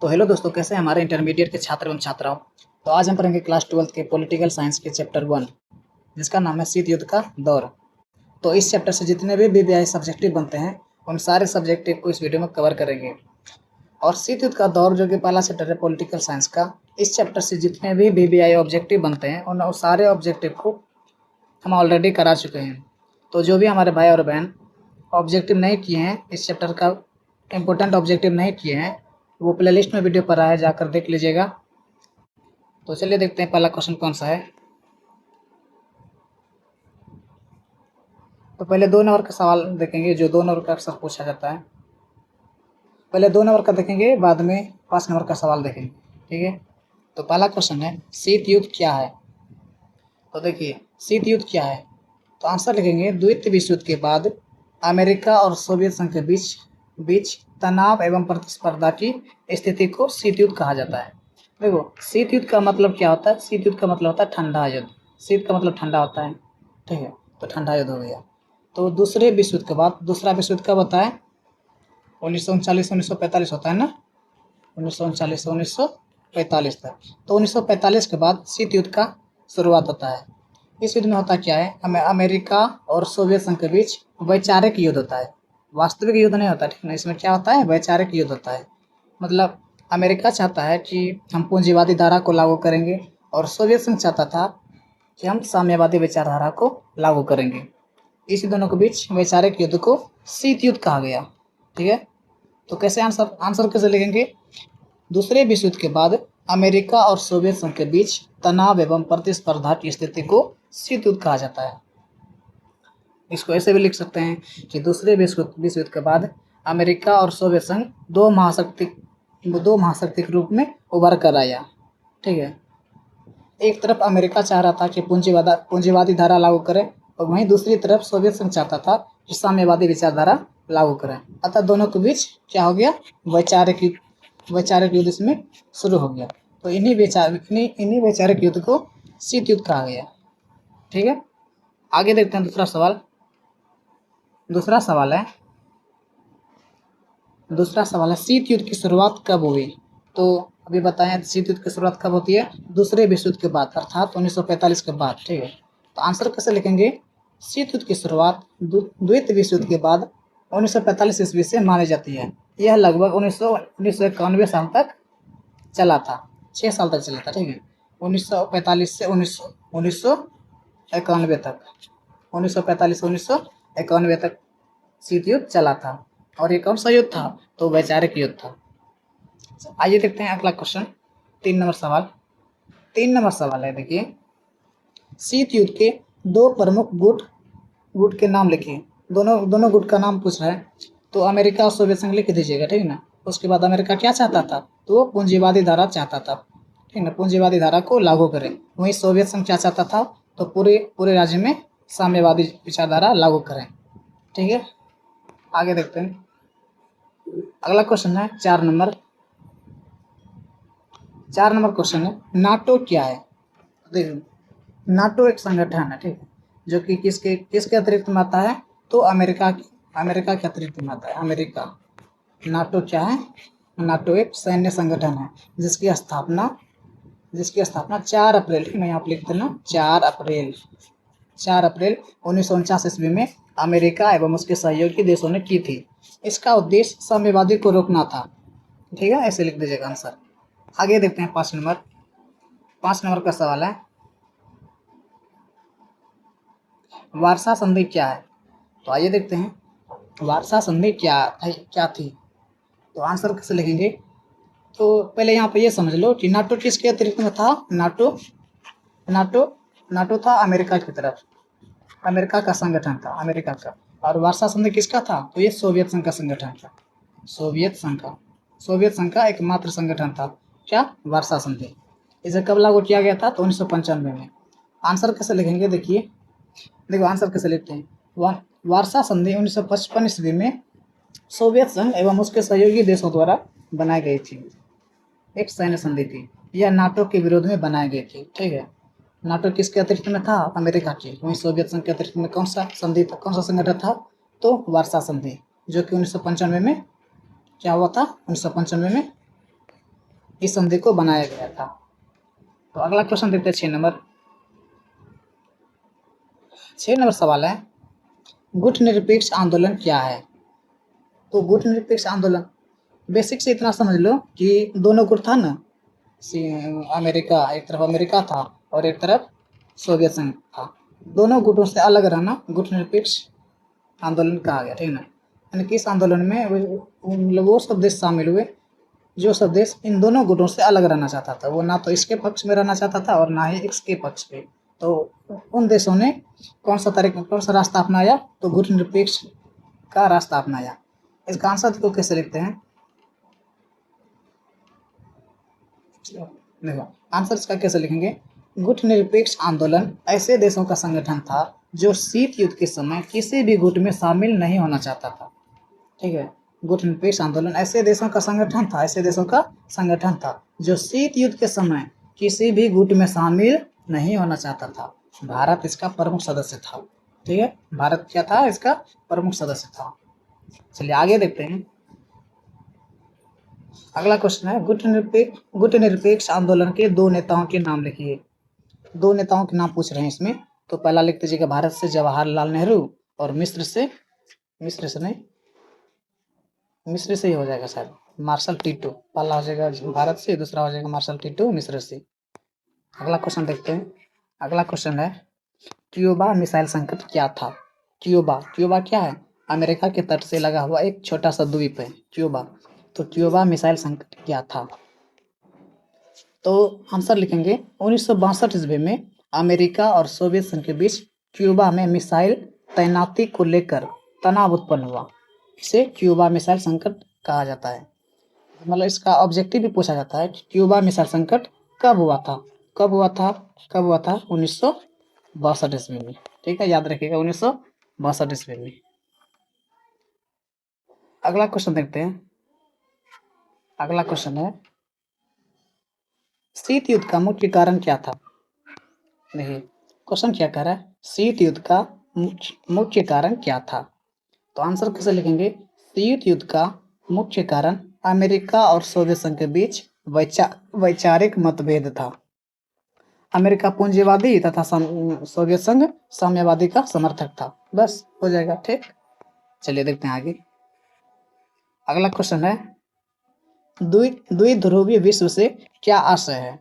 तो हेलो दोस्तों, कैसे हैं हमारे इंटरमीडिएट के छात्र एवं छात्राओं। तो आज हम पढ़ेंगे क्लास 12 के पॉलिटिकल साइंस के चैप्टर 1, जिसका नाम है शीत युद्ध का दौर। तो इस चैप्टर से जितने भी बीबीआई सब्जेक्टिव बनते हैं उन सारे सब्जेक्टिव को इस वीडियो में कवर करेंगे। और शीत युद्ध का दौर जो कि पहला चैप्टर है पॉलिटिकल साइंस का, इस चैप्टर से जितने भी बीबीआई ऑब्जेक्टिव बनते हैं उन सारे ऑब्जेक्टिव को हम ऑलरेडी करा चुके हैं। तो जो भी हमारे भाई और बहन ऑब्जेक्टिव नहीं किए हैं, इस चैप्टर का इम्पोर्टेंट ऑब्जेक्टिव नहीं किए हैं, वो प्लेलिस्ट में वीडियो पर आया, जाकर देख लीजिएगा। तो चलिए देखते हैं पहला क्वेश्चन कौन सा है। तो पहले 2 नंबर का सवाल देखेंगे, जो 2 नंबर का अक्सर पूछा जाता है। पहले 2 नंबर का देखेंगे, बाद में 5 नंबर का सवाल देखेंगे, ठीक है। तो पहला क्वेश्चन है, शीत युद्ध क्या है। तो देखिए, शीत युद्ध क्या है, तो आंसर लिखेंगे, द्वितीय विश्व युद्ध के बाद अमेरिका और सोवियत संघ के बीच तनाव एवं प्रतिस्पर्धा की स्थिति को शीत युद्ध कहा जाता है। देखो, शीत युद्ध का मतलब क्या होता है। शीत युद्ध का मतलब होता है ठंडा युद्ध। शीत का मतलब ठंडा होता है, ठीक है। तो ठंडा युद्ध हो गया। तो दूसरे विश्व युद्ध के बाद, दूसरा विश्व युद्ध कब होता है, 1939 1945 होता है ना, 1939 1945 तक। तो 1945 के बाद शीत युद्ध का शुरुआत होता है। इस युद्ध में होता क्या है, हमें अमेरिका और सोवियत संघ के बीच वैचारिक युद्ध होता है, वास्तविक युद्ध नहीं होता, ठीक ना। इसमें क्या होता है, वैचारिक युद्ध होता है। मतलब अमेरिका चाहता है कि हम पूंजीवादी धारा को लागू करेंगे, और सोवियत संघ चाहता था कि हम साम्यवादी विचारधारा को लागू करेंगे। इस दोनों के बीच वैचारिक युद्ध को शीत युद्ध कहा गया, ठीक है। तो कैसे आंसर कैसे लिखेंगे, दूसरे विश्व युद्ध के बाद अमेरिका और सोवियत संघ के बीच तनाव एवं प्रतिस्पर्धा की स्थिति को शीत युद्ध कहा जाता है। इसको ऐसे भी लिख सकते हैं कि दूसरे विश्व युद्ध के बाद अमेरिका और सोवियत संघ दो महाशक्ति के रूप में उभर कर आया, ठीक है। एक तरफ अमेरिका चाह रहा था कि पूंजीवादी धारा लागू करें, और वहीं दूसरी तरफ सोवियत संघ चाहता था कि साम्यवादी विचारधारा लागू करें। अतः दोनों के बीच क्या हो गया, वैचारिक युद्ध इसमें शुरू हो गया। तो इन्हीं वैचारिक युद्ध को शीत युद्ध कहा गया, ठीक है। आगे देखते हैं दूसरा सवाल है शीत युद्ध की शुरुआत कब हुई। तो अभी बताएं, शीत युद्ध की शुरुआत कब होती है, दूसरे विश्व युद्ध के बाद, अर्थात 1945 के बाद, ठीक है। तो आंसर कैसे लिखेंगे, शीत युद्ध की शुरुआत द्वितीय विश्व युद्ध के बाद 1945 ईस्वी से मानी जाती है। यह लगभग 1991 साल तक चला था, 6 साल तक चला था, ठीक है। 1945 से 1991 तक, 1945 से 1991 तक शीत युद्ध चला था। और ये कौन सा युद्ध था, तो वैचारिक युद्ध था। आइए देखते हैं अगला क्वेश्चन, 3 नंबर सवाल है। देखिए, शीत युद्ध के 2 प्रमुख गुट के नाम लिखिए। दोनों गुट का नाम पूछ रहा है, तो अमेरिका और सोवियत संघ लिख दीजिएगा, ठीक है ना। उसके बाद अमेरिका क्या चाहता था, तो वो पूंजीवादी धारा चाहता था, ठीक है ना, पूंजीवादी धारा को लागू करें। वहीं सोवियत संघ क्या चाहता था, तो पूरे राज्य में साम्यवादी विचारधारा लागू करें, ठीक है। आगे देखते हैं, अगला क्वेश्चन है 4 नंबर क्वेश्चन है, नाटो क्या है। देखिए, नाटो एक संगठन है, ठीक है, जो कि किसके अतिरिक्त में आता है, तो अमेरिका के अतिरिक्त में आता है, अमेरिका। नाटो क्या है, नाटो एक सैन्य संगठन है जिसकी स्थापना 4 अप्रैल, मैं यहाँ पर लिख देना, 4 अप्रैल 1949 ईस्वी में अमेरिका एवं उसके सहयोगी देशों ने की थी। इसका उद्देश्य साम्यवादी को रोकना था, ठीक है, ऐसे लिख दीजिएगा आंसर। आगे देखते हैं 5 नंबर का सवाल है, वार्सा संधि क्या है। तो आइए देखते हैं, वार्सा संधि क्या थी। तो आंसर कैसे लिखेंगे, तो पहले यहाँ पे ये समझ लो कि नाटो किसके अतिरिक्त में था, नाटो था अमेरिका की तरफ, अमेरिका का संगठन था, अमेरिका का। और वार्सा संधि किसका था, तो ये सोवियत संघ का संगठन था, सोवियत संघ का एकमात्र संगठन था, क्या, वार्सा संधि। इसे कब लागू किया गया था, तो 1995 में। आंसर कैसे लिखेंगे, देखो आंसर कैसे लिखते हैं, वार्सा संधि 1955 ईस्वी में सोवियत संघ एवं उसके सहयोगी देशों द्वारा बनाई गई थी, एक सैन्य संधि थी। यह नाटो के विरोध में बनाई गई थी, ठीक है। नाटो किसके अतिरिक्त में था, अमेरिका के। वहीं सोवियत संघ के अतिरिक्त में कौन सा संगठन था, तो वार्सा संधि, जो कि 1995 में क्या हुआ था, 1995 में किस संधि को बनाया गया था। तो अगला क्वेश्चन देखते हैं 6 नंबर। 6 नंबर सवाल है, गुट निरपेक्ष आंदोलन क्या है। तो गुट निरपेक्ष आंदोलन बेसिक से इतना समझ लो कि दोनों गुट था ना, अमेरिका, एक तरफ अमेरिका था और एक तरफ सोवियत संघ था। दोनों गुटों से अलग रहना गुट निरपेक्ष आंदोलन कहा गया, ठीक ना। यानी कि इस आंदोलन में वो सब देश शामिल हुए जो सब देश इन दोनों गुटों से अलग रहना चाहता था। वो ना तो इसके पक्ष में रहना चाहता था और ना ही इसके पक्ष पे। तो उन देशों ने कौन सा रास्ता अपनाया, तो गुट निरपेक्ष का रास्ता अपनाया। इसका आंसर को कैसे लिखते हैं, देखो आंसर इसका कैसे लिखेंगे। गुट निरपेक्ष आंदोलन ऐसे देशों का संगठन था जो शीत युद्ध के समय किसी भी गुट में शामिल नहीं होना चाहता था, ठीक है। गुट निरपेक्ष आंदोलन ऐसे देशों का संगठन था, ऐसे देशों का संगठन था जो शीत युद्ध के समय किसी भी गुट में शामिल नहीं होना चाहता था। भारत इसका प्रमुख सदस्य था, ठीक है। भारत क्या था, इसका प्रमुख सदस्य था। चलिए आगे देखते हैं। अगला क्वेश्चन है, गुट निरपेक्ष आंदोलन के 2 नेताओं के नाम लिखिए। 2 नेताओं के नाम पूछ रहे हैं इसमें। तो पहला लिख दीजिएगा भारत से जवाहरलाल नेहरू और मिस्र से नहीं, मिस्र से ही हो जाएगा शायद, मार्शल टीटो। पहला हो जाएगा भारत से, दूसरा हो जाएगा मार्शल टीटो मिस्र से। अगला क्वेश्चन देखते हैं। अगला क्वेश्चन है, क्यूबा मिसाइल संकट क्या था। क्यूबा क्या है, अमेरिका के तट से लगा हुआ एक छोटा सा द्वीप है क्यूबा। तो क्यूबा मिसाइल संकट क्या था। तो आंसर लिखेंगे 1962 ईस्वी में अमेरिका और सोवियत संघ के बीच क्यूबा में मिसाइल तैनाती को लेकर तनाव उत्पन्न हुआ। इसे क्यूबा मिसाइल संकट कहा जाता है। मतलब इसका ऑब्जेक्टिव भी पूछा जाता है कि क्यूबा मिसाइल संकट कब हुआ था। 1962 ईस्वी में, ठीक है, याद रखिएगा 1962 ईस्वी में। अगला क्वेश्चन देखते हैं। अगला क्वेश्चन है, शीत युद्ध का मुख्य कारण क्या था। देखिए क्वेश्चन क्या कह रहा है, शीत युद्ध का मुख्य कारण क्या था। तो आंसर कैसे लिखेंगे, शीत युद्ध का मुख्य कारण अमेरिका और सोवियत संघ के बीच वैचारिक मतभेद था। अमेरिका पूंजीवादी तथा सोवियत संघ साम्यवादी का समर्थक था। बस हो जाएगा, ठीक। चलिए देखते हैं आगे। अगला क्वेश्चन है, द्विध्रुवीय विश्व से क्या आशय है।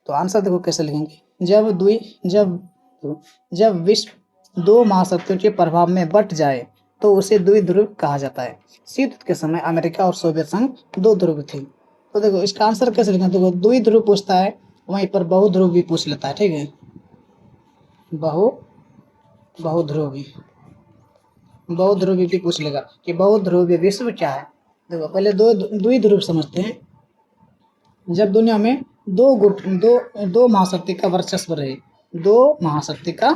तो आंसर देखो कैसे लिखेंगे, जब विश्व 2 महाशक्तियों के प्रभाव में बट जाए तो उसे द्विध्रुव कहा जाता है। शीत युद्ध के समय अमेरिका और सोवियत संघ 2 ध्रुव थी। तो देखो इसका आंसर कैसे लिखेंगे, देखो द्विध्रुव पूछता है, वहीं पर बहुध्रुव भी पूछ लेता है, ठीक है। बहुध्रुवी भी पूछ लेगा कि बहुध्रुवीय विश्व क्या है। देखो पहले द्विध्रुव समझते हैं। जब दुनिया में दो महाशक्ति का वर्चस्व रहे, महाशक्ति का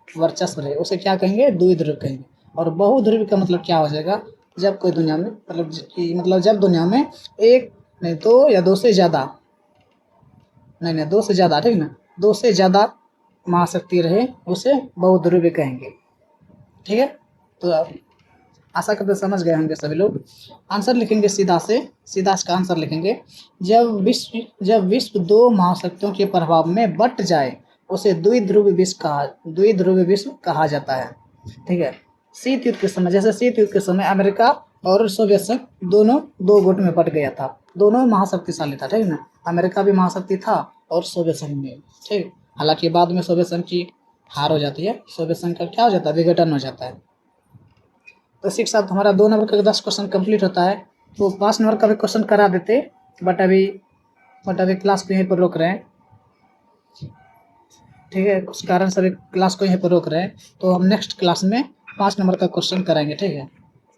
वर्चस्व रहे, उसे क्या कहेंगे, द्विध्रुव कहेंगे। और बहुध्रुव का मतलब क्या हो जाएगा, जब कोई दुनिया में मतलब जब दुनिया में एक नहीं दो या 2 से ज़्यादा, नहीं 2 से ज़्यादा, ठीक ना, 2 से ज़्यादा महाशक्ति रहे उसे बहुध्रुव कहेंगे, ठीक है। तो आशा करते समझ गए होंगे सभी लोग। आंसर लिखेंगे सीधा इसका आंसर लिखेंगे, जब विश्व 2 महाशक्तियों के प्रभाव में बट जाए उसे द्विध्रुव विश्व कहा जाता है, ठीक है। शीत युद्ध के समय अमेरिका और सोवियत संघ दोनों 2 गुट में बट गया था। दोनों महाशक्तिशाली था, ठीक ना। अमेरिका भी महाशक्ति था और सोवियत संघ में, ठीक। हालांकि बाद में सोवियत संघ की हार हो जाती है, सोवियत संघ का क्या हो जाता है, विघटन हो जाता है। तो इसी के साथ हमारा 2 नंबर का 10 क्वेश्चन कंप्लीट होता है। तो 5 नंबर का भी क्वेश्चन करा देते, बट अभी क्लास को यहीं पर रोक रहे हैं, ठीक है। कुछ कारण सभी क्लास को यहीं पर रोक रहे हैं। तो हम नेक्स्ट क्लास में 5 नंबर का क्वेश्चन कराएंगे, ठीक है।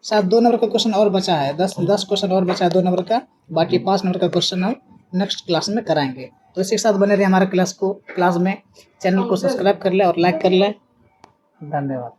शायद 2 नंबर का क्वेश्चन और बचा है, 10 क्वेश्चन और बचा है 2 नंबर का। बाकी 5 नंबर का क्वेश्चन हम नेक्स्ट क्लास में कराएंगे। तो इसी के साथ बने रहिए हमारे क्लास में। चैनल को सब्सक्राइब कर लें और लाइक कर लें। धन्यवाद।